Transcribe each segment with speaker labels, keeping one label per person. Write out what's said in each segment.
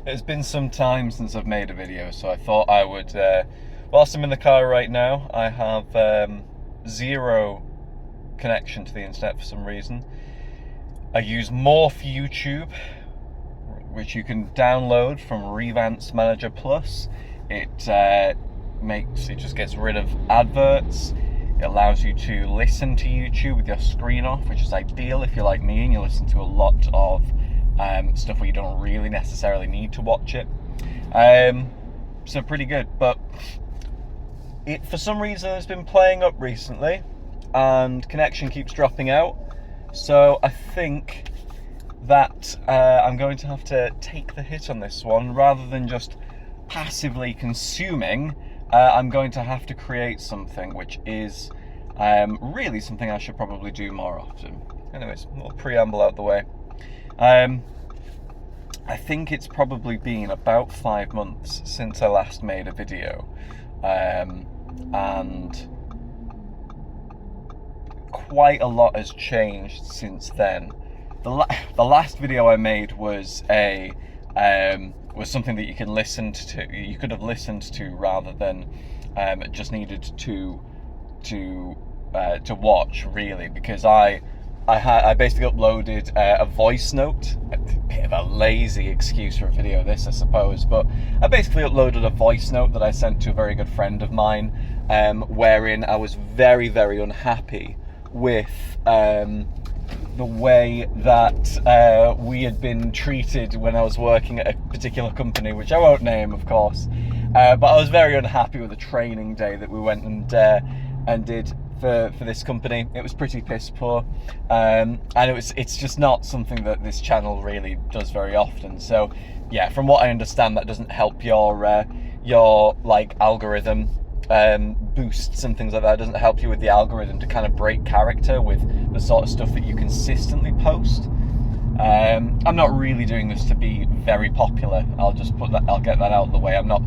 Speaker 1: It's been some time since I've made a video, so I thought I would, whilst I'm in the car right now, I have zero connection to the internet for some reason. I use Morph YouTube, which you can download from Revance Manager Plus. It just gets rid of adverts. It allows you to listen to YouTube with your screen off, which is ideal if you're like me and you listen to a lot of stuff where you don't really necessarily need to watch it. So pretty good, but it for some reason has been playing up recently and connection keeps dropping out. So I think that I'm going to have to take the hit on this one rather than just passively consuming. I'm going to have to create something, which is really something I should probably do more often. Anyways, a little preamble out the way. I think it's probably been about 5 months since I last made a video, and quite a lot has changed since then. The last video I made was was something that you can listen to. You could have listened to rather than just needed to watch, really, because I basically uploaded a voice note. A bit of a lazy excuse for a video, this, I suppose, but I basically uploaded a voice note that I sent to a very good friend of mine, wherein I was very, very unhappy with the way that we had been treated when I was working at a particular company, which I won't name, of course, but I was very unhappy with the training day that we went and did for this company. It was pretty piss poor, and it's just not something that this channel really does very often. So yeah, from what I understand, that doesn't help your like algorithm boosts and things like that. It doesn't help you with the algorithm to kind of break character with the sort of stuff that you consistently post. I'm not really doing this to be very popular. I'll get that out of the way. I'm not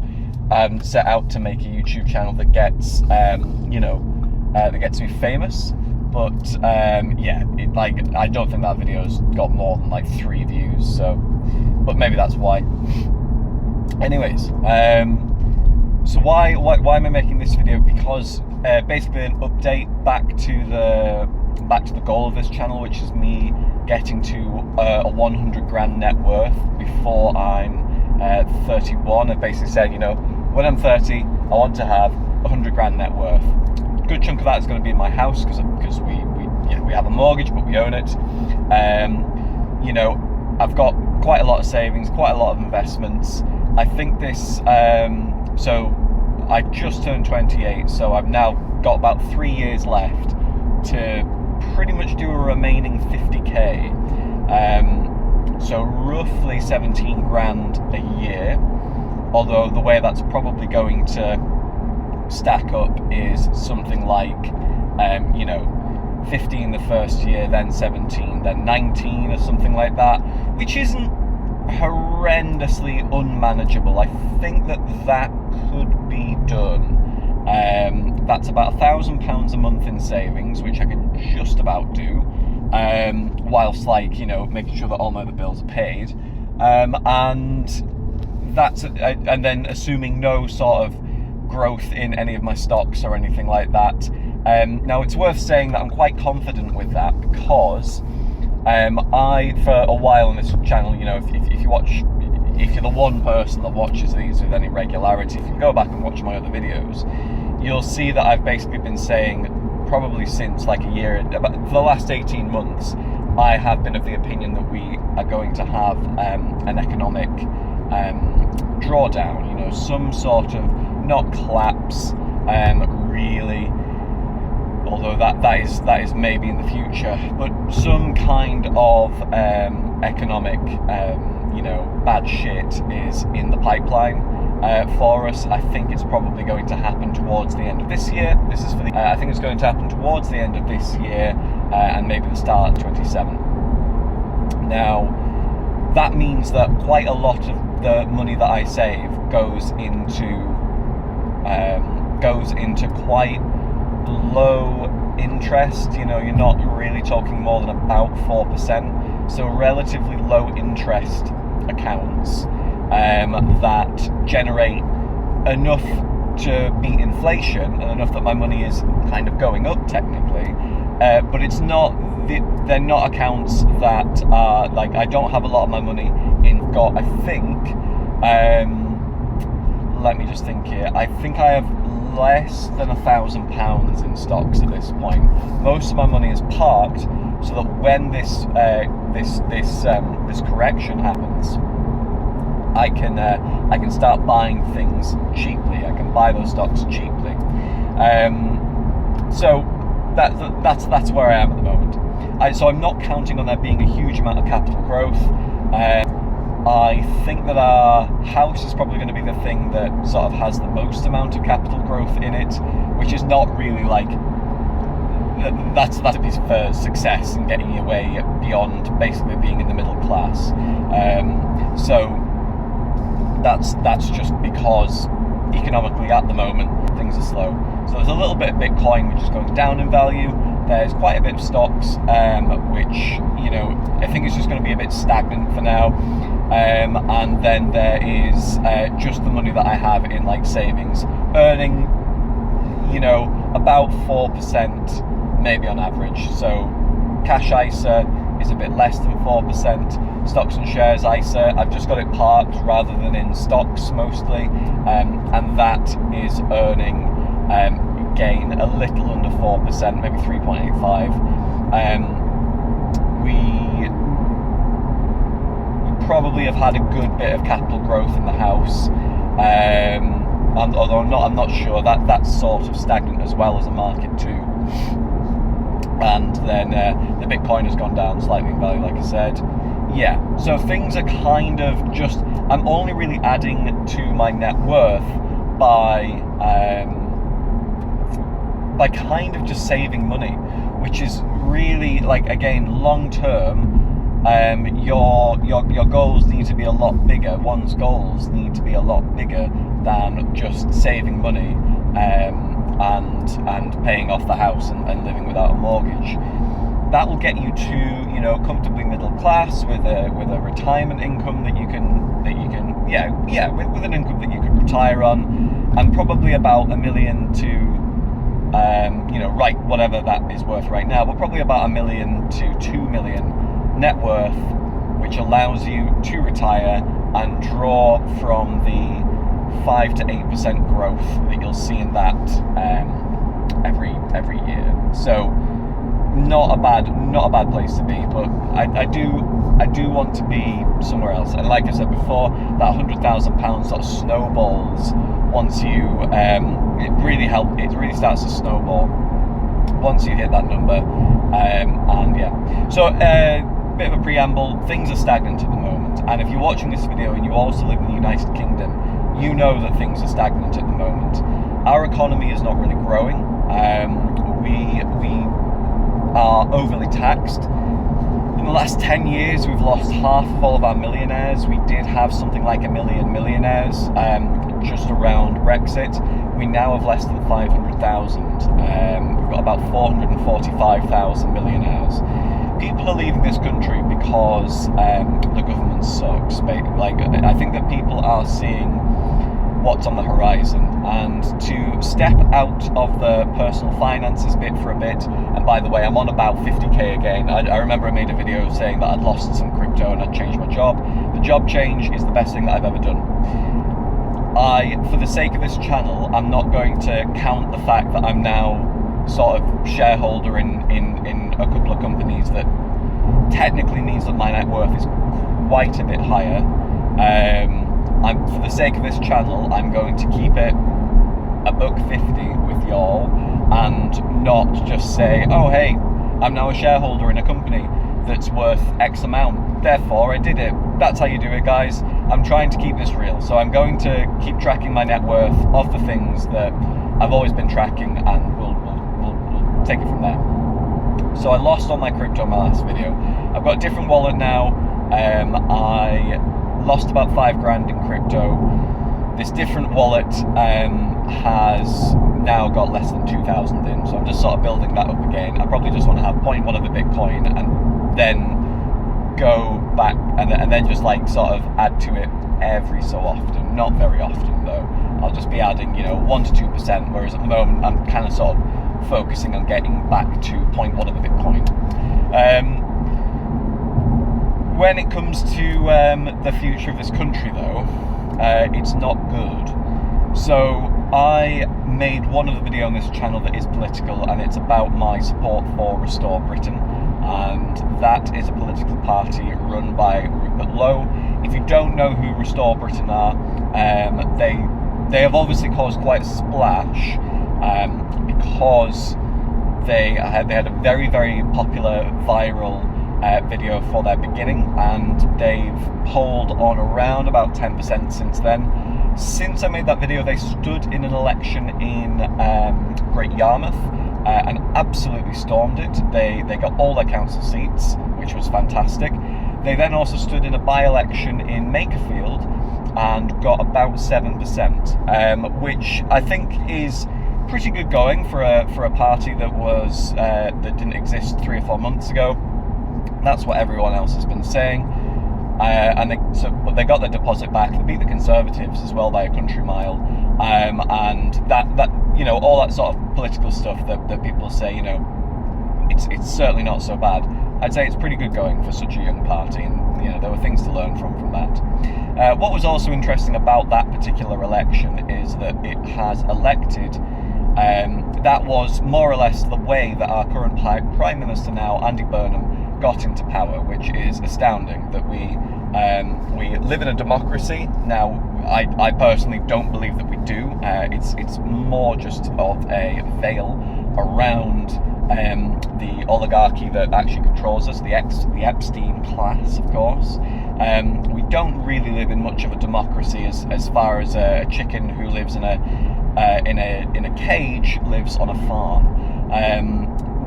Speaker 1: set out to make a YouTube channel that gets that gets me famous, but yeah, I don't think that video's got more than like 3 views, so, but maybe that's why. Anyways, so why am I making this video? Because basically an update back to the goal of this channel, which is me getting to a 100 grand net worth before I'm 31. I basically said, when I'm 30, I want to have 100 grand net worth. A good chunk of that is going to be in my house because we have a mortgage, but we own it. I've got quite a lot of savings, quite a lot of investments. I think this, so I just turned 28, so I've now got about 3 years left to pretty much do a remaining 50k. So roughly 17 grand a year, although the way that's probably going to stack up is something like 15 the first year, then 17, then 19 or something like that, which isn't horrendously unmanageable. I think that could be done. That's about £1,000 a month in savings, which I can just about do, whilst making sure that all my other bills are paid, and then assuming no sort of growth in any of my stocks or anything like that. Now it's worth saying that I'm quite confident with that because I, for a while on this channel, if you're the one person that watches these with any regularity, if you go back and watch my other videos, you'll see that I've basically been saying, probably since like a year, about the last 18 months, I have been of the opinion that we are going to have an economic drawdown, some sort of, not collapse, really, although that is maybe in the future, but some kind of economic bad shit is in the pipeline for us. I think it's probably going to happen towards the end of this year. This is for the I think it's going to happen towards the end of this year and maybe the start of 27. Now that means that quite a lot of the money that I save goes into quite low interest. You're not really talking more than about 4%, so relatively low interest accounts that generate enough to beat inflation and enough that my money is kind of going up technically, but it's not. They're not accounts that are like, I don't have a lot of my money in. Got, I think. Let me just think here. I think I have less than £1,000 in stocks at this point. Most of my money is parked, so that when this correction happens, I can start buying things cheaply. I can buy those stocks cheaply. So that's where I am at the moment. So I'm not counting on there being a huge amount of capital growth. I think that our house is probably going to be the thing that sort of has the most amount of capital growth in it, which is not really like, that's a piece for success and getting your way beyond basically being in the middle class. So that's just because economically at the moment things are slow. So there's a little bit of Bitcoin which is going down in value. There's quite a bit of stocks, which, you know, I think it's just going to be a bit stagnant for now. And then there is just the money that I have in like savings, earning, you know, about 4% maybe on average. So cash ISA is a bit less than 4%. Stocks and shares ISA, I've just got it parked rather than in stocks mostly, and that is earning gain a little under 4%, maybe 3.85. We probably have had a good bit of capital growth in the house, and although I'm not sure, that's sort of stagnant as well as a market too. And then the Bitcoin has gone down slightly in value, like I said. Yeah, so things are kind of just, I'm only really adding to my net worth by kind of just saving money, which is really, like, again, long term, your goals need to be a lot bigger. One's goals need to be a lot bigger than just saving money and paying off the house and living without a mortgage. That will get you to, you know, comfortably middle class with a retirement income that you can with an income that you can retire on, and probably about $1 million to right, whatever that is worth right now, but probably about $1 million to $2 million net worth, which allows you to retire and draw from the 5 to 8% growth that you'll see in that every year. So not a bad place to be, but I do want to be somewhere else. And like I said before, that £100,000 sort of snowballs once you it really starts to snowball once you hit that number. And yeah, so bit of a preamble. Things are stagnant at the moment, and if you're watching this video and you also live in the United Kingdom, you know that things are stagnant at the moment. Our economy is not really growing. We are overly taxed. In the last 10 years, we've lost half of all of our millionaires. We did have something like 1 million millionaires just around Brexit. We now have less than 500,000. We've got about 445,000 millionaires. People are leaving this country because the government sucks. Like, I think that people are seeing what's on the horizon, and to step out of the personal finances bit for a bit. And by the way, I'm on about 50k again. I remember I made a video saying that I'd lost some crypto and I'd changed my job. The job change is the best thing that I've ever done. For the sake of this channel, I'm not going to count the fact that I'm now sort of shareholder in a couple of companies that technically means that my net worth is quite a bit higher. For the sake of this channel, I'm going to keep it $1.50 with y'all, and not just say, oh hey, I'm now a shareholder in a company that's worth X amount, therefore I did it. That's how you do it, guys. I'm trying to keep this real, so I'm going to keep tracking my net worth of the things that I've always been tracking, and we'll take it from there. So I lost all my crypto in my last video. I've got a different wallet now. I lost about $5,000 in crypto. This different wallet has now got less than 2,000 in, so I'm just sort of building that up again. I probably just want to have 0.1 of the Bitcoin and then go back and then just like sort of add to it every so often. Not very often though. I'll just be adding, 1 to 2%, whereas at the moment I'm kind of sort of focusing on getting back to 0.1 of the Bitcoin. When it comes to the future of this country though, it's not good. So I made one other video on this channel that is political, and it's about my support for Restore Britain, and that is a political party run by Rupert Lowe. If you don't know who Restore Britain are, they have obviously caused quite a splash because they had a very, very popular viral video for their beginning, and they've polled on around about 10% since then. Since I made that video, they stood in an election in Great Yarmouth and absolutely stormed it. They got all their council seats, which was fantastic. They then also stood in a by-election in Makerfield and got about 7%, which I think is pretty good going for a party that was that didn't exist 3 or 4 months ago. That's what everyone else has been saying. But they got their deposit back. They beat the Conservatives as well by a country mile, and that all that sort of political stuff that people say, it's certainly not so bad. I'd say it's pretty good going for such a young party, and there were things to learn from that. What was also interesting about that particular election is that it has elected. That was more or less the way that our current Prime Minister now, Andy Burnham, got into power, which is astounding. That we live in a democracy now. I personally don't believe that we do. It's more just of a veil around the oligarchy that actually controls us, the Epstein class, of course. We don't really live in much of a democracy as far as a chicken who lives in a cage lives on a farm.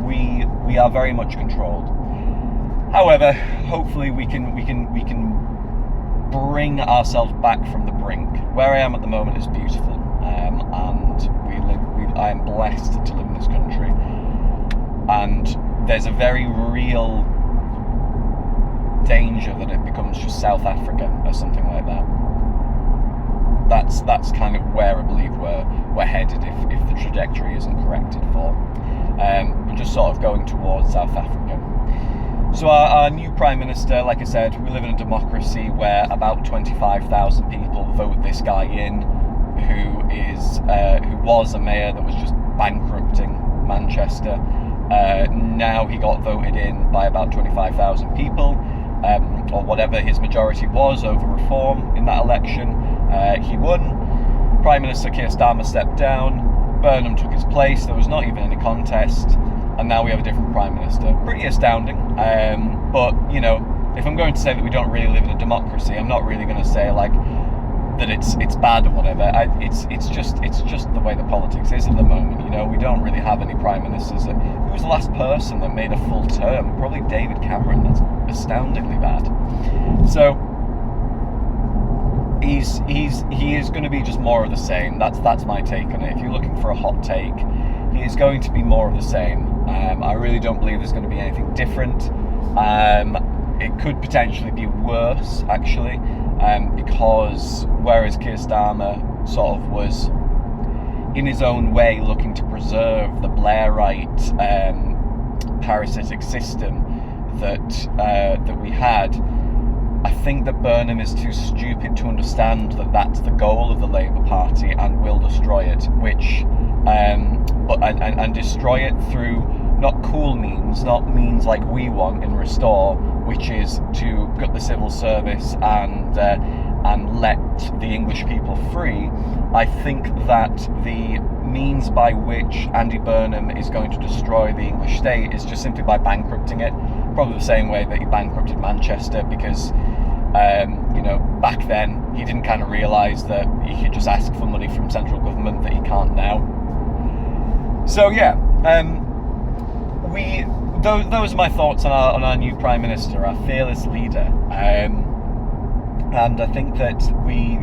Speaker 1: We are very much controlled. However, hopefully we can bring ourselves back from the brink. Where I am at the moment is beautiful, and I am blessed to live in this country. And there's a very real danger that it becomes just South Africa or something like that. That's kind of where I believe we're headed if the trajectory isn't corrected for. We're just sort of going towards South Africa. So our new Prime Minister, like I said, we live in a democracy where about 25,000 people vote this guy in, who was a mayor that was just bankrupting Manchester. Now he got voted in by about 25,000 people, or whatever his majority was over reform in that election. He won. Prime Minister Keir Starmer stepped down. Burnham took his place. There was not even any contest. And now we have a different Prime Minister. Pretty astounding. But, if I'm going to say that we don't really live in a democracy, I'm not really going to say, that it's bad or whatever. It's just the way the politics is at the moment. We don't really have any Prime Ministers. Who was the last person that made a full term? Probably David Cameron. That's astoundingly bad. So, he is going to be just more of the same. That's my take on it. If you're looking for a hot take, he is going to be more of the same. I really don't believe there's going to be anything different. It could potentially be worse, actually, because whereas Keir Starmer sort of was, in his own way, looking to preserve the Blairite parasitic system that we had, I think that Burnham is too stupid to understand that that's the goal of the Labour Party and will destroy it, and destroy it through not cool means, not means like we want in Restore, which is to gut the civil service and let the English people free. I think that the means by which Andy Burnham is going to destroy the English state is just simply by bankrupting it, probably the same way that he bankrupted Manchester, because back then he didn't kind of realise that he could just ask for money from central government that he can't now. So yeah, those are my thoughts on our new Prime Minister, our fearless leader. And I think that we,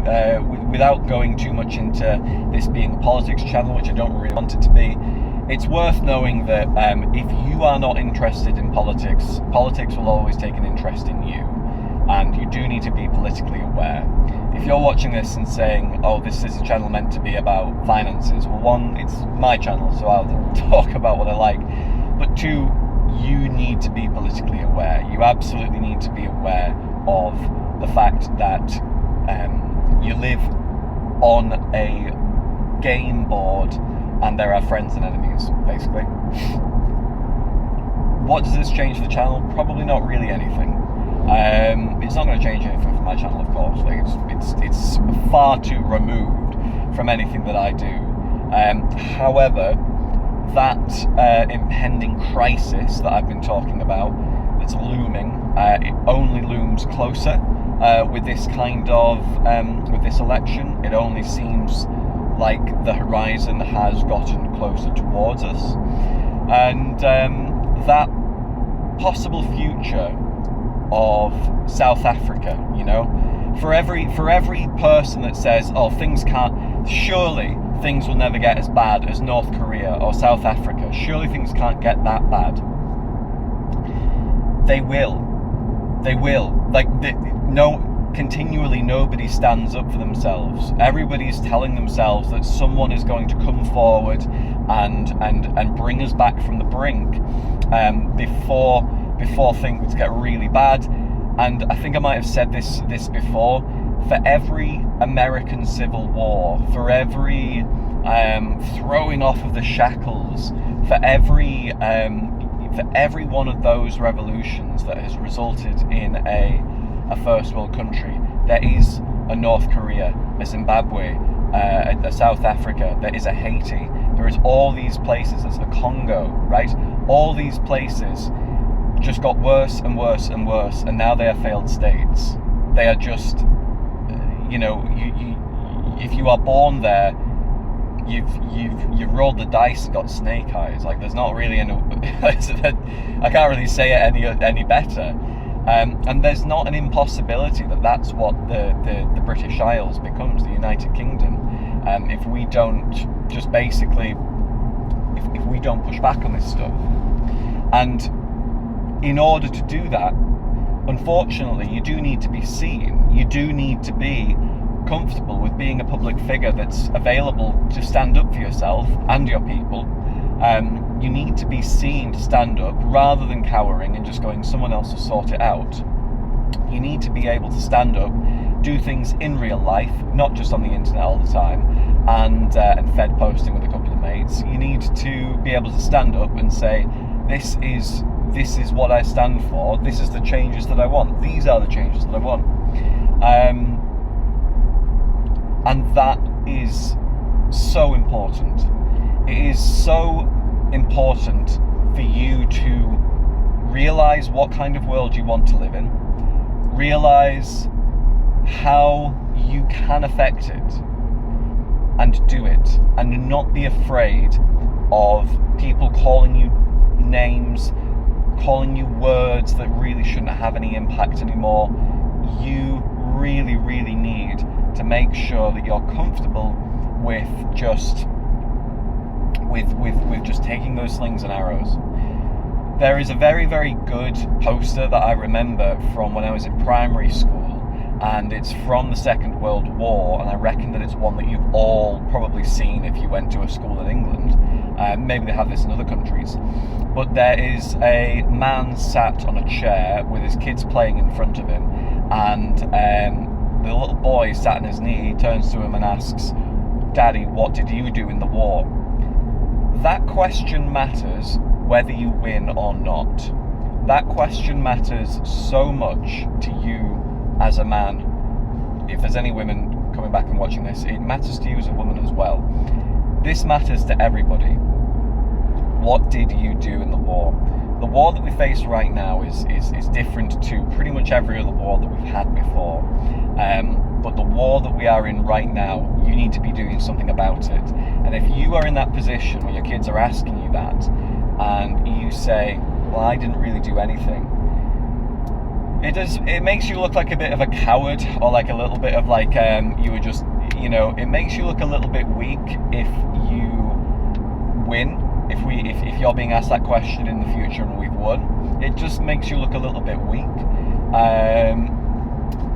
Speaker 1: without going too much into this being a politics channel, which I don't really want it to be, it's worth knowing that if you are not interested in politics, politics will always take an interest in you, and you do need to be politically aware. If you're watching this and saying, oh, this is a channel meant to be about finances, well, one, it's my channel, so I'll talk about what I like, but two, you need to be politically aware. You absolutely need to be aware of the fact that you live on a game board and there are friends and enemies, basically. What does this change for the channel? Probably not really anything. It's not going to change anything for my channel, of course. Like it's far too removed from anything that I do. However, that impending crisis that I've been talking about, that's looming, it only looms closer with this kind of with this election. It only seems like the horizon has gotten closer towards us, and that possible future of South Africa, you know, for every person that says, oh, surely things will never get as bad as North Korea or South Africa, surely things can't get that bad. They will. Continually nobody stands up for themselves. Everybody's telling themselves that someone is going to come forward and bring us back from the brink before things get really bad. And I think I might have said this before. For every American Civil War, for every throwing off of the shackles, for every one of those revolutions that has resulted in a first world country, there is a North Korea, a Zimbabwe, a South Africa, there is a Haiti, there is all these places, there's the Congo, right? All these places just got worse and worse and worse, and now they are failed states. They are just, you know, if you are born there, you've rolled the dice and got snake eyes. Like, there's not really any, I can't really say it any better. And there's not an impossibility that that's what the British Isles becomes, the United Kingdom, if we don't just basically, if we don't push back on this stuff. And in order to do that, unfortunately, you do need to be seen. You do need to be comfortable with being a public figure that's available to stand up for yourself and your people. You need to be seen to stand up rather than cowering and just going, someone else will sort it out. You need to be able to stand up, do things in real life, not just on the internet all the time, and Fed posting with a couple of mates. You need to be able to stand up and say, this is what I stand for, this is the changes that I want, these are the changes that I want. And that is so important. It is so important for you to realize what kind of world you want to live in, realize how you can affect it, and do it, and not be afraid of people calling you names, calling you words that really shouldn't have any impact anymore. You really, really need to make sure that you're comfortable with just taking those slings and arrows. There is a very, very good poster that I remember from when I was in primary school, and it's from the Second World War, and I reckon that it's one that you've all probably seen if you went to a school in England. Maybe they have this in other countries, but there is a man sat on a chair with his kids playing in front of him, and the little boy sat on his knee turns to him and asks, "Daddy, what did you do in the war?" That question matters whether you win or not. That question matters so much to you as a man. If there's any women coming back and watching this, it matters to you as a woman as well. This matters to everybody. What did you do in the war? The war that we face right now is different to pretty much every other war that we've had before. But the war that we are in right now, you need to be doing something about it. And if you are in that position where your kids are asking you that, and you say, well, I didn't really do anything, it makes you look like a bit of a coward, or like a little bit of like, you were just, it makes you look a little bit weak if you win if you're being asked that question in the future and we've won, it just makes you look a little bit weak.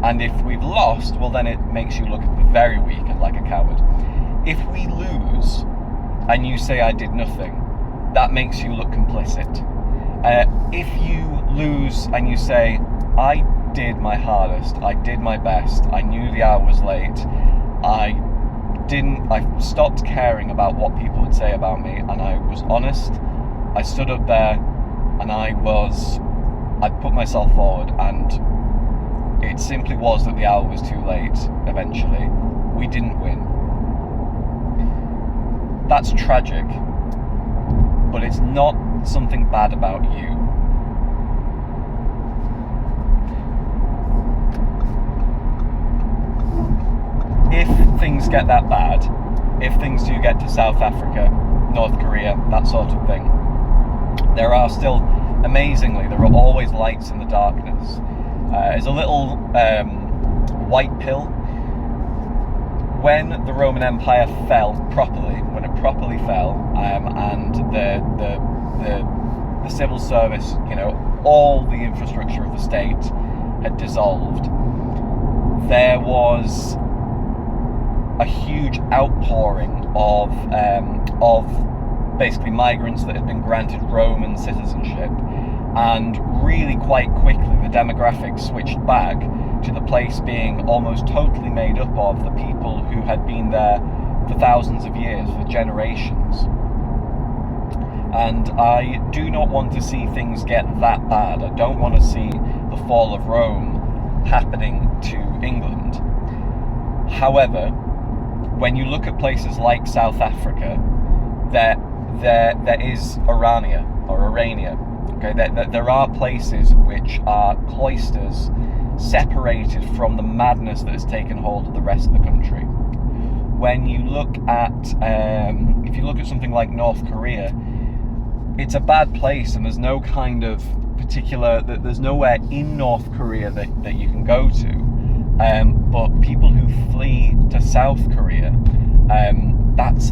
Speaker 1: And if we've lost, well, then it makes you look very weak and like a coward. If we lose and you say I did nothing, that makes you look complicit. If you lose and you say I did my hardest, I did my best, I knew the hour was late, I stopped caring about what people would say about me, and I was honest, I stood up there and I put myself forward, and it simply was that the hour was too late eventually. We didn't win. That's tragic, but it's not something bad about you. If things get that bad, if things do get to South Africa, North Korea, that sort of thing, there are always lights in the darkness. There's a little white pill. When the Roman Empire fell properly, when it properly fell, and the civil service, all the infrastructure of the state had dissolved, there was a huge outpouring of basically migrants that had been granted Roman citizenship, and really quite quickly the demographics switched back to the place being almost totally made up of the people who had been there for thousands of years, for generations. And I do not want to see things get that bad. I don't want to see the fall of Rome happening to England. However, when you look at places like South Africa, there is Orania. Okay, there are places which are cloisters separated from the madness that has taken hold of the rest of the country. When you look at, if you look at something like North Korea, it's a bad place, and there's no kind of particular, there's nowhere in North Korea that you can go to. But people who flee to South Korea, that's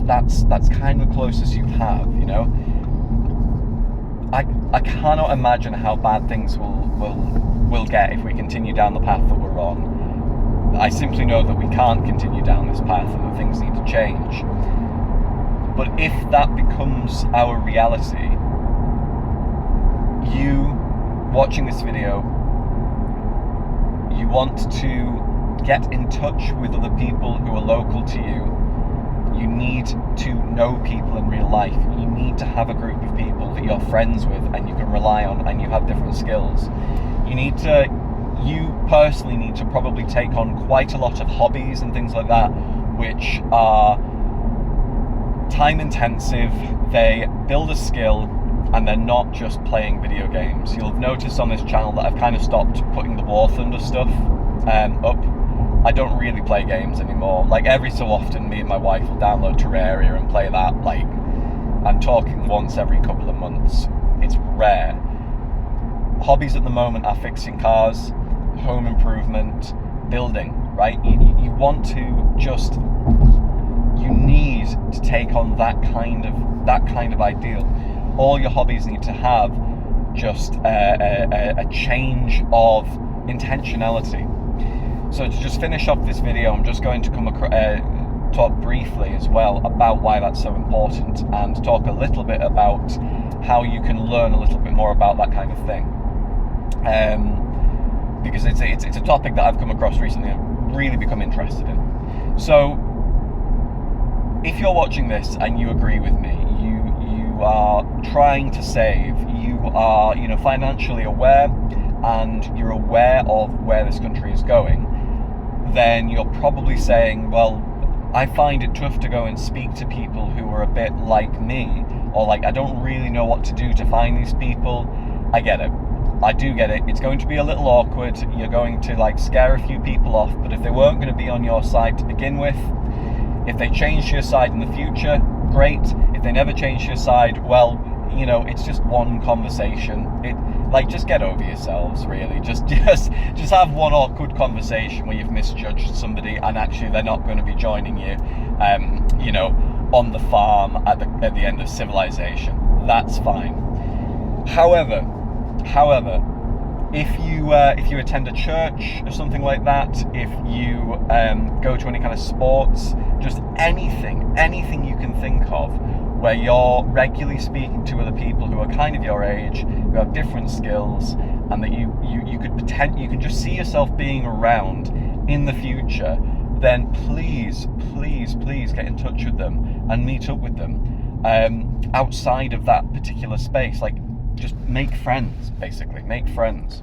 Speaker 1: kind of the closest you have, I cannot imagine how bad things will get if we continue down the path that we're on. I simply know that we can't continue down this path and that things need to change. But if that becomes our reality, you watching this video, you want to get in touch with other people who are local to you. You need to know people in real life. You need to have a group of people that you're friends with and you can rely on, and you have different skills. You personally need to probably take on quite a lot of hobbies and things like that, which are time intensive, they build a skill, and they're not just playing video games. You'll have noticed on this channel that I've kind of stopped putting the War Thunder stuff up. I don't really play games anymore. Like, every so often, me and my wife will download Terraria and play that. Like, I'm talking once every couple of months. It's rare. Hobbies at the moment are fixing cars, home improvement, building, right? You want to just, you need to take on that kind of ideal. All your hobbies need to have just a change of intentionality. So to just finish off this video, I'm just going to talk briefly as well about why that's so important, and talk a little bit about how you can learn a little bit more about that kind of thing. Because it's a topic that I've come across recently and really become interested in. So if you're watching this and you agree with me, you are trying to save, you are financially aware, and you're aware of where this country is going, then you're probably saying, well, I find it tough to go and speak to people who are a bit like me, or like, I don't really know what to do to find these people. I get it. I do get it. It's going to be a little awkward. You're going to scare a few people off, but if they weren't going to be on your side to begin with, if they change your side in the future, great. If they never change your side, well, it's just one conversation. Just get over yourselves, really. Just have one awkward conversation where you've misjudged somebody and actually they're not going to be joining you. on the farm at the end of civilization. That's fine. However, if you attend a church or something like that, if you go to any kind of sports, just anything you can think of, where you're regularly speaking to other people who are kind of your age, who have different skills, and that you can just see yourself being around in the future, then please get in touch with them and meet up with them outside of that particular space. Like, just make friends, basically. Make friends.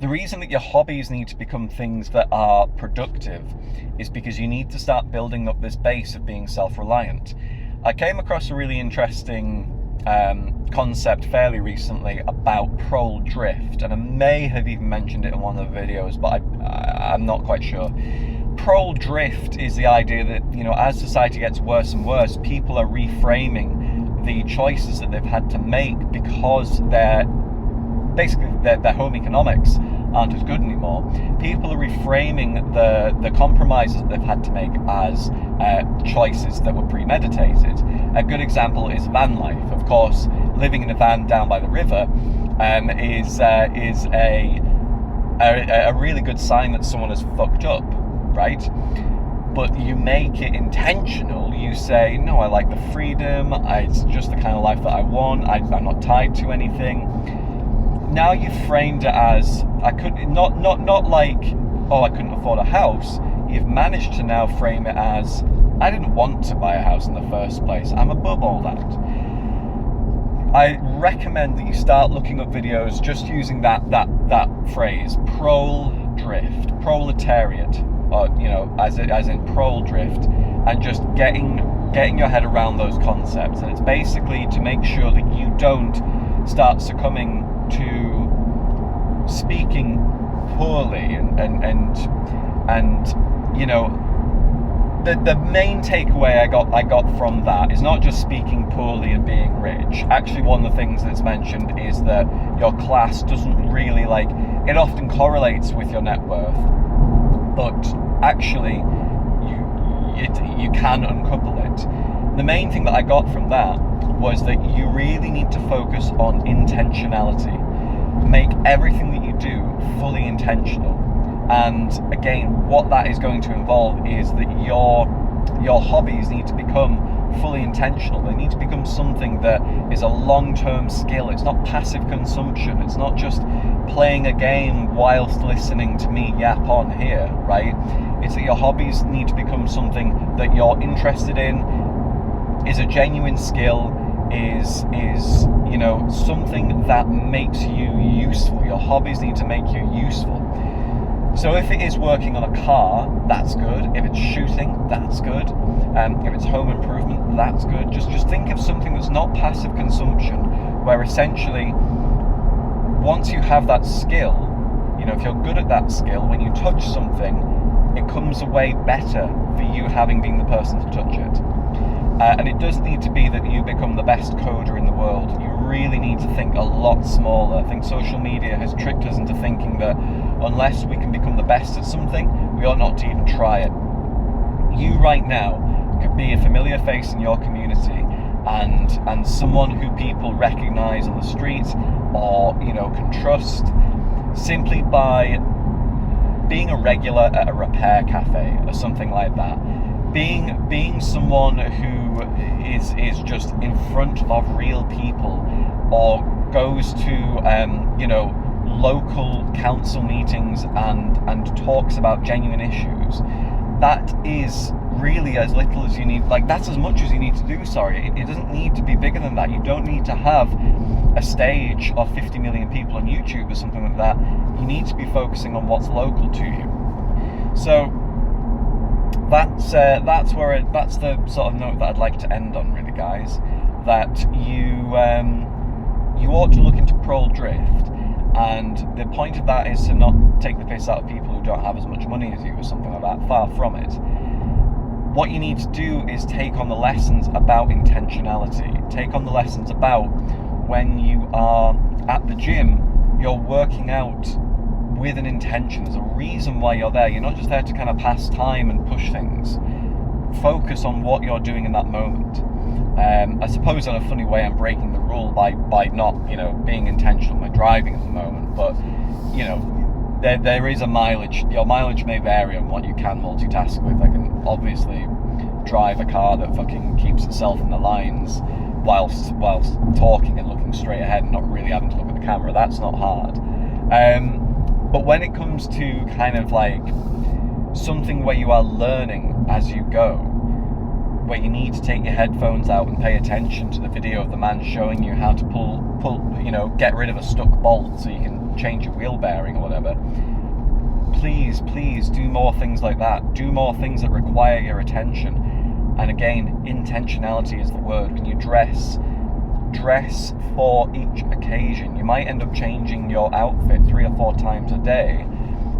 Speaker 1: The reason that your hobbies need to become things that are productive is because you need to start building up this base of being self-reliant. I came across a really interesting concept fairly recently about prole drift, and I may have even mentioned it in one of the videos, but I'm not quite sure. Prole drift is the idea that, you know, as society gets worse and worse, people are reframing the choices that they've had to make because their home economics aren't as good anymore. People are reframing the compromises that they've had to make as choices that were premeditated. A good example is van life. Of course, living in a van down by the river is a really good sign that someone has fucked up, right? But you make it intentional. You say, no, I like the freedom. It's just the kind of life that I want. I'm not tied to anything. Now you've framed it as, I could not like, oh, I couldn't afford a house. You've managed to now frame it as, I didn't want to buy a house in the first place. I'm above all that. I recommend that you start looking up videos just using that phrase, prole drift, proletariat, or, you know, as in prole drift, and just getting your head around those concepts. And it's basically to make sure that you don't start succumbing to speaking poorly and you know, the main takeaway I got from that is not just speaking poorly and being rich. Actually, one of the things that's mentioned is that your class doesn't really, it often correlates with your net worth, but actually you can uncouple it. The main thing that I got from that was that you really need to focus on intentionality. Make everything that you do fully intentional. And again, what that is going to involve is that your hobbies need to become fully intentional. They need to become something that is a long-term skill. It's not passive consumption. It's not just playing a game whilst listening to me yap on here, right? It's that your hobbies need to become something that you're interested in, is a genuine skill, is you know, something that makes you useful. Your hobbies need to make you useful. So if it is working on a car, that's good. If it's shooting, that's good. If it's home improvement, that's good. Just think of something that's not passive consumption, where essentially, once you have that skill, you know, if you're good at that skill, when you touch something, it comes away better for you having been the person to touch it. And it does need to be that you become the best coder in the world. You really need to think a lot smaller. I think social media has tricked us into thinking that unless we can become the best at something, we ought not to even try it. You right now could be a familiar face in your community and someone who people recognize on the street or, you know, can trust simply by being a regular at a repair cafe or something like that. Being someone who is just in front of real people, or goes to you know, local council meetings and talks about genuine issues, that is really as little as you need. That's as much as you need to do. Sorry, it doesn't need to be bigger than that. You don't need to have a stage of 50 million people on YouTube or something like that. You need to be focusing on what's local to you. So that's the sort of note that I'd like to end on, really, guys. That you ought to look into prole drift, and the point of that is to not take the piss out of people who don't have as much money as you or something like that. Far from it. What you need to do is take on the lessons about intentionality. Take on the lessons about when you are at the gym, you're working out with an intention. There's a reason why you're there. You're not just there to kind of pass time and push things. focus on what you're doing in that moment. I suppose in a funny way I'm breaking the rule by not, you know, being intentional with my driving at the moment, but, you know, there is a mileage. Your mileage may vary on what you can multitask with. I can obviously drive a car that fucking keeps itself in the lines whilst talking and looking straight ahead and not really having to look at the camera. That's not hard. But when it comes to kind of like something where you are learning as you go, where you need to take your headphones out and pay attention to the video of the man showing you how to pull, you know, get rid of a stuck bolt so you can change your wheel bearing or whatever. Please do more things like that. Do more things that require your attention. And again, intentionality is the word. When you dress for each occasion. You might end up changing your outfit 3 or 4 times a day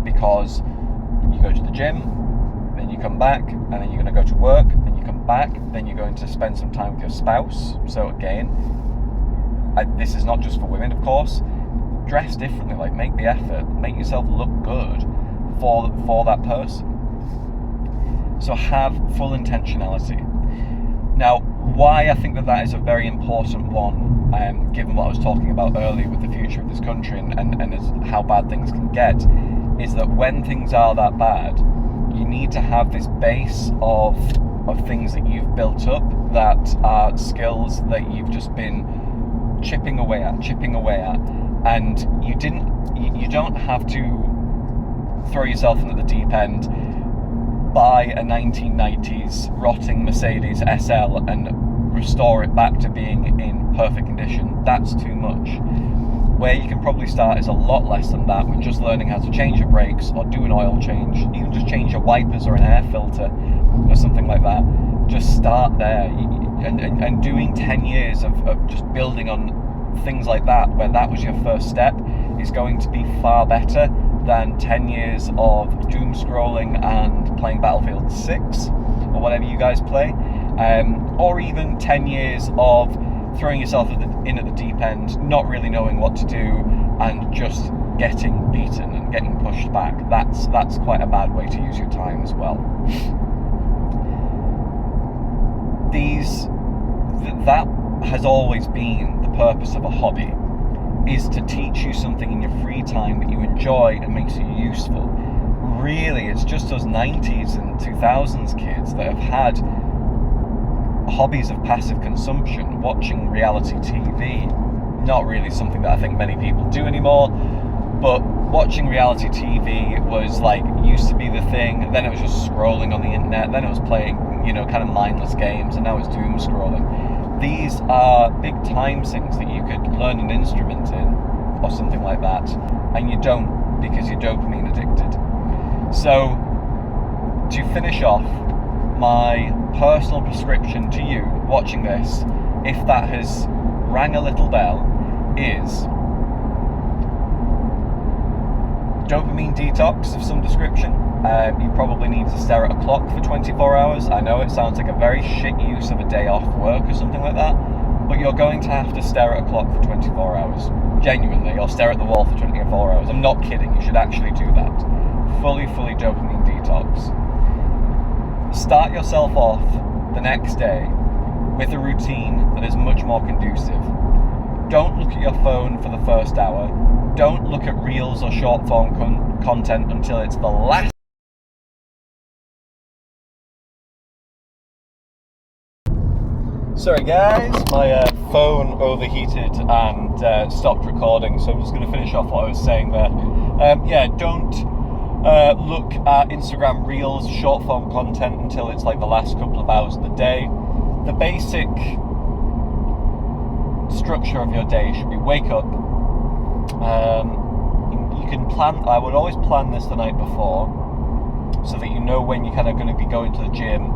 Speaker 1: because you go to the gym, then you come back, and then you're going to go to work, then you come back, then you're going to spend some time with your spouse. So again, this is not just for women, of course. Dress differently, like make the effort, make yourself look good for that person. So have full intentionality. Now, why I think that is a very important one, given what I was talking about earlier with the future of this country and how bad things can get, is that when things are that bad, you need to have this base of things that you've built up that are skills that you've just been chipping away at, and you don't have to throw yourself into the deep end, buy a 1990s rotting Mercedes SL and restore it back to being in perfect condition. That's too much. Where you can probably start is a lot less than that, with just learning how to change your brakes or do an oil change, even just change your wipers or an air filter or something like that. Just start there, and doing 10 years of just building on things like that, where that was your first step, is going to be far better than 10 years of doom scrolling and playing Battlefield 6 or whatever you guys play, or even 10 years of throwing yourself in at the deep end, not really knowing what to do and just getting beaten and getting pushed back. That's quite a bad way to use your time as well. That has always been the purpose of a hobby, is to teach you something in your free time that you enjoy and makes you useful. Really, it's just us 90s and 2000s kids that have had hobbies of passive consumption, watching reality TV. Not really something that I think many people do anymore, but watching reality TV was like, used to be the thing, then it was just scrolling on the internet, then it was playing, you know, kind of mindless games, and now it's doom scrolling. These are big time sinks that you could learn an instrument in or something like that, and you don't, because you're dopamine addicted. So to finish off, my personal prescription to you watching this, if that has rang a little bell, is dopamine detox of some description. You probably need to stare at a clock for 24 hours. I know it sounds like a very shit use of a day off work or something like that, but you're going to have to stare at a clock for 24 hours. Genuinely, or stare at the wall for 24 hours. I'm not kidding, you should actually do that. Fully dopamine detox. Start yourself off the next day with a routine that is much more conducive. Don't look at your phone for the first hour. Don't look at reels or short form content until it's the last. Sorry guys, my phone overheated and stopped recording, so I'm just going to finish off what I was saying there. Don't look at Instagram Reels, short form content until it's like the last couple of hours of the day. The basic structure of your day should be wake up. You can plan, I would always plan this the night before, so that you know when you're kind of going to be going to the gym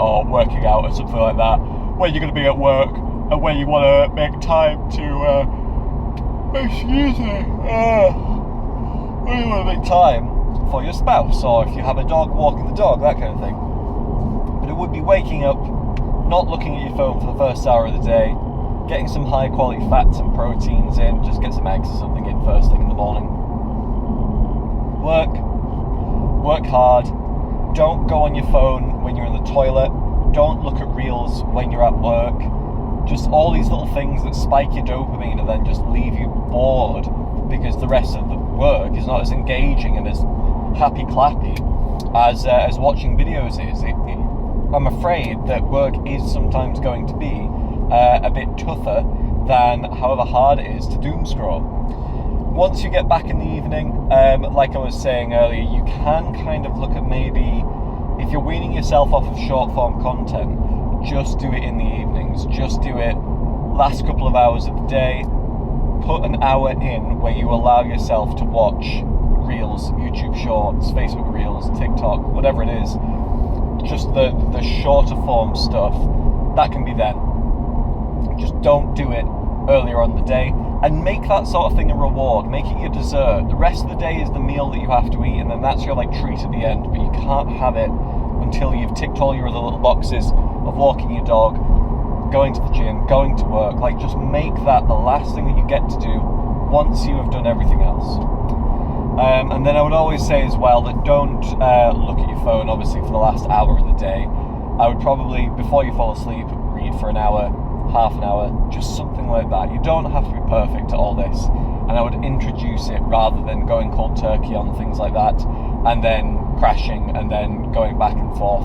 Speaker 1: or working out or something like that, when you're going to be at work, and when you want to make time to when you want to make time for your spouse, or if you have a dog, walking the dog, that kind of thing. But it would be waking up, not looking at your phone for the first hour of the day, getting some high quality fats and proteins in, just get some eggs or something in first thing in the morning. Work hard, Don't go on your phone when you're in the toilet. Don't look at reels when you're at work. Just all these little things that spike your dopamine and then just leave you bored because the rest of the work is not as engaging and as happy clappy as watching videos is. I'm afraid that work is sometimes going to be a bit tougher than however hard it is to doom scroll. Once you get back in the evening, like I was saying earlier, you can kind of look at maybe, if you're weaning yourself off of short form content, just do it in the evenings. Just do it last couple of hours of the day. Put an hour in where you allow yourself to watch reels, YouTube shorts, Facebook reels, TikTok, whatever it is. Just the shorter form stuff. That can be then. Just don't do it earlier on in the day, and make that sort of thing a reward. Make it your dessert. The rest of the day is the meal that you have to eat, and then that's your like treat at the end, but you can't have it until you've ticked all your other little boxes of walking your dog, going to the gym, going to work. Like, just make that the last thing that you get to do once you have done everything else. And then I would always say as well that don't look at your phone obviously for the last hour of the day. I would probably, before you fall asleep, read for an hour, half an hour, just something like that. You don't have to be perfect at all this, and I would introduce it rather than going cold turkey on things like that and then crashing and then going back and forth.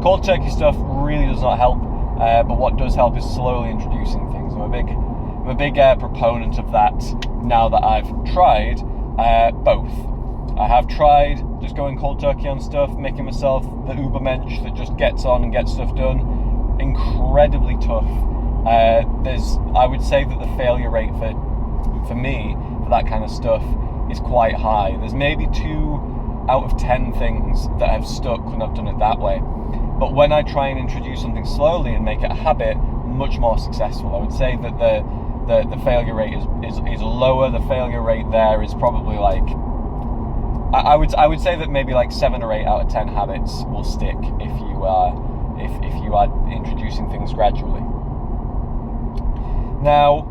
Speaker 1: Cold turkey stuff really does not help, but what does help is slowly introducing things. I'm a big proponent of that now that I've tried both. I have tried just going cold turkey on stuff, making myself the ubermensch that just gets on and gets stuff done. Incredibly tough. I would say that the failure rate for me for that kind of stuff is quite high. There's maybe 2 out of 10 things that have stuck when I've done it that way. But when I try and introduce something slowly and make it a habit, much more successful. I would say that the failure rate is lower. The failure rate there is probably like, I would say that maybe like 7 or 8 out of 10 habits will stick if you are introducing things gradually. Now,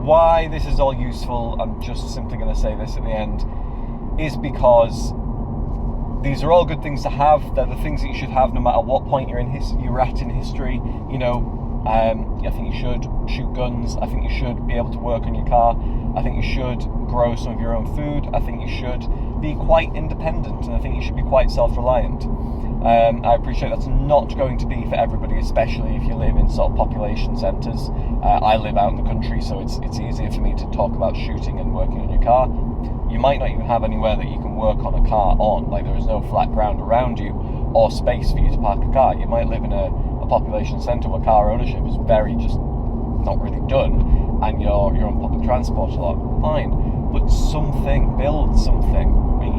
Speaker 1: why this is all useful, I'm just simply going to say this at the end, is because these are all good things to have. They're the things that you should have no matter what point you're at in history. You know, I think you should shoot guns. I think you should be able to work on your car. I think you should grow some of your own food. I think you should be quite independent, and I think you should be quite self-reliant. I appreciate that's not going to be for everybody, especially if you live in sort of population centres. I live out in the country, so it's easier for me to talk about shooting and working on your car. You might not even have anywhere that you can work on a car on, like there is no flat ground around you or space for you to park a car. You might live in a population centre where car ownership is very just not really done, and you're on public transport a lot. Fine, but build something,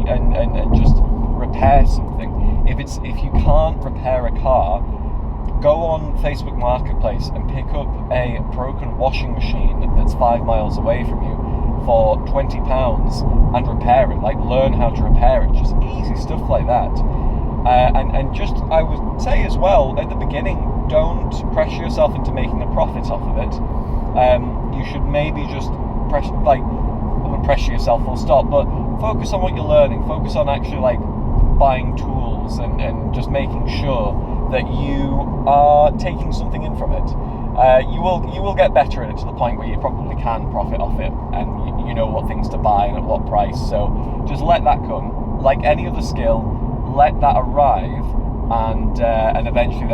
Speaker 1: and just repair something. If you can't repair a car, go on Facebook Marketplace and pick up a broken washing machine that's 5 miles away from you for £20 and repair it. Like, learn how to repair it. Just easy stuff like that. And just, I would say as well, at the beginning, don't pressure yourself into making a profit off of it. You should maybe just pressure yourself full stop, but focus on what you're learning. Focus on actually like buying tools and just making sure that you are taking something in from it. You will get better at it to the point where you probably can profit off it, and you know what things to buy and at what price. So just let that come. Like any other skill, let that arrive, and eventually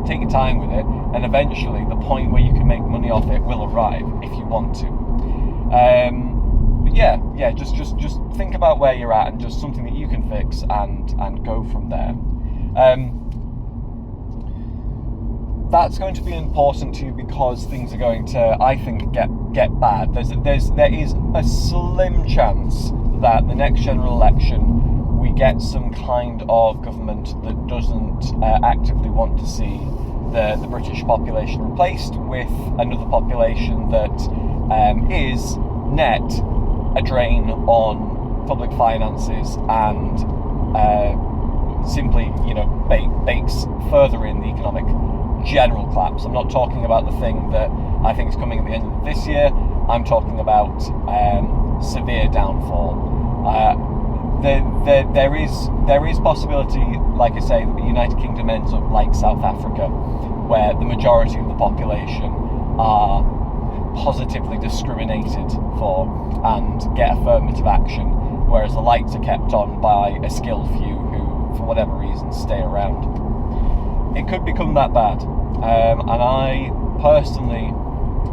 Speaker 1: take your time with it, and eventually the point where you can make money off it will arrive if you want to. But yeah, just think about where you're at and just something that you can fix and go from there. That's going to be important to you because things are going to, I think, get bad. There is a slim chance that the next general election we get some kind of government that doesn't actively want to see the British population replaced with another population that is net a drain on public finances and simply, bakes further in the economic general collapse. I'm not talking about the thing that I think is coming at the end of this year. I'm talking about severe downfall. there is possibility, like I say, that the United Kingdom ends up like South Africa, where the majority of the population are positively discriminated for and get affirmative action, whereas the lights are kept on by a skilled few who, for whatever reason, stay around. It could become that bad, and I personally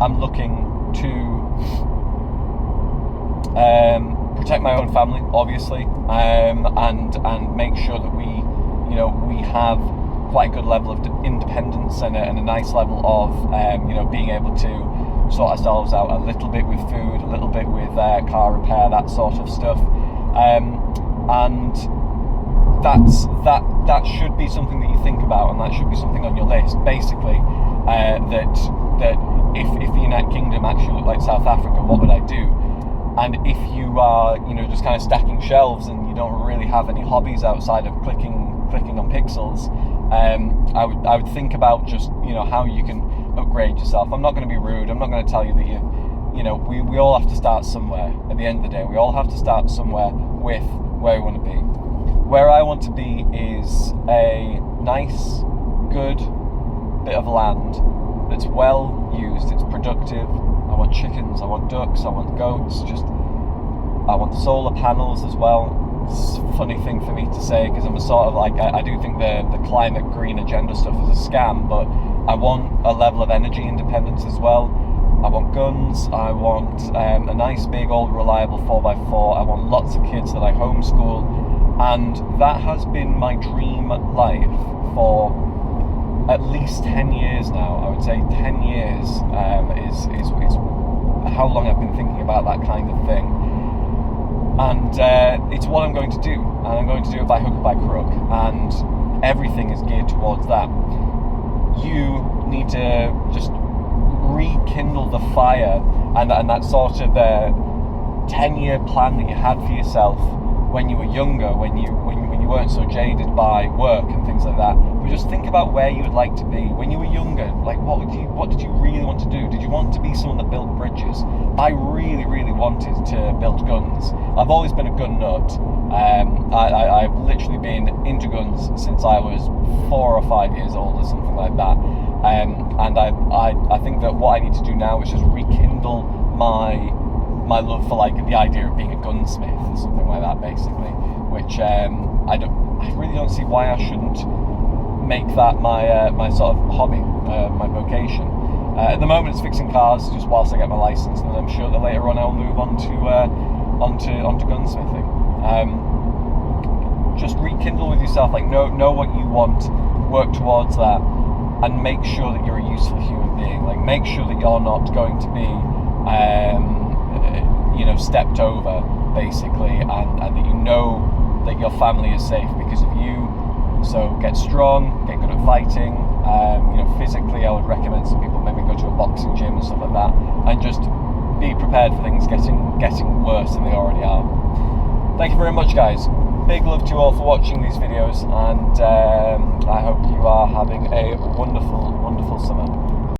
Speaker 1: am looking to protect my own family, obviously, and make sure that we have quite a good level of independence and a nice level of being able to sort ourselves out a little bit with food, a little bit with car repair, that sort of stuff, and that should be something that you think about, and that should be something on your list. Basically, that if the United Kingdom actually looked like South Africa, what would I do? And if you are, just kind of stacking shelves and you don't really have any hobbies outside of clicking on pixels, I would think about just how you can upgrade yourself. I'm not going to be rude. I'm not going to tell you that we all have to start somewhere. At the end of the day, we all have to start somewhere with where we want to be. Where I want to be is a nice, good bit of land that's well used, it's productive. I want chickens, I want ducks, I want goats, I want solar panels as well. It's a funny thing for me to say, because I'm a sort of I do think the climate green agenda stuff is a scam, but I want a level of energy independence as well. I want guns, I want a nice big old reliable 4x4, I want lots of kids that I homeschool, and that has been my dream life for at least 10 years now. I would say 10 years is how long I've been thinking about that kind of thing. And it's what I'm going to do. And I'm going to do it by hook or by crook. And everything is geared towards that. You need to just rekindle the fire and that sort of 10-year plan that you had for yourself when you were younger, when you weren't so jaded by work and things like that. But just think about where you would like to be when you were younger. Like, what did you really want to do? Did you want to be someone that built bridges? I really, really wanted to build guns. I've always been a gun nut. I've literally been into guns since I was 4 or 5 years old or something like that. And I think that what I need to do now is just rekindle my love for the idea of being a gunsmith or something like that, basically, which I really don't see why I shouldn't make that my sort of hobby, my vocation. At the moment it's fixing cars, just whilst I get my license, and I'm sure that later on I'll move on to gunsmithing. Just rekindle with yourself, know what you want, work towards that, and make sure that you're a useful human being. Make sure that you're not going to be stepped over, basically, and that that your family is safe because of you. So get strong, get good at fighting. Physically, I would recommend some people maybe go to a boxing gym and stuff like that, and just be prepared for things getting worse than they already are. Thank you very much, guys. Big love to you all for watching these videos, and I hope you are having a wonderful, wonderful summer.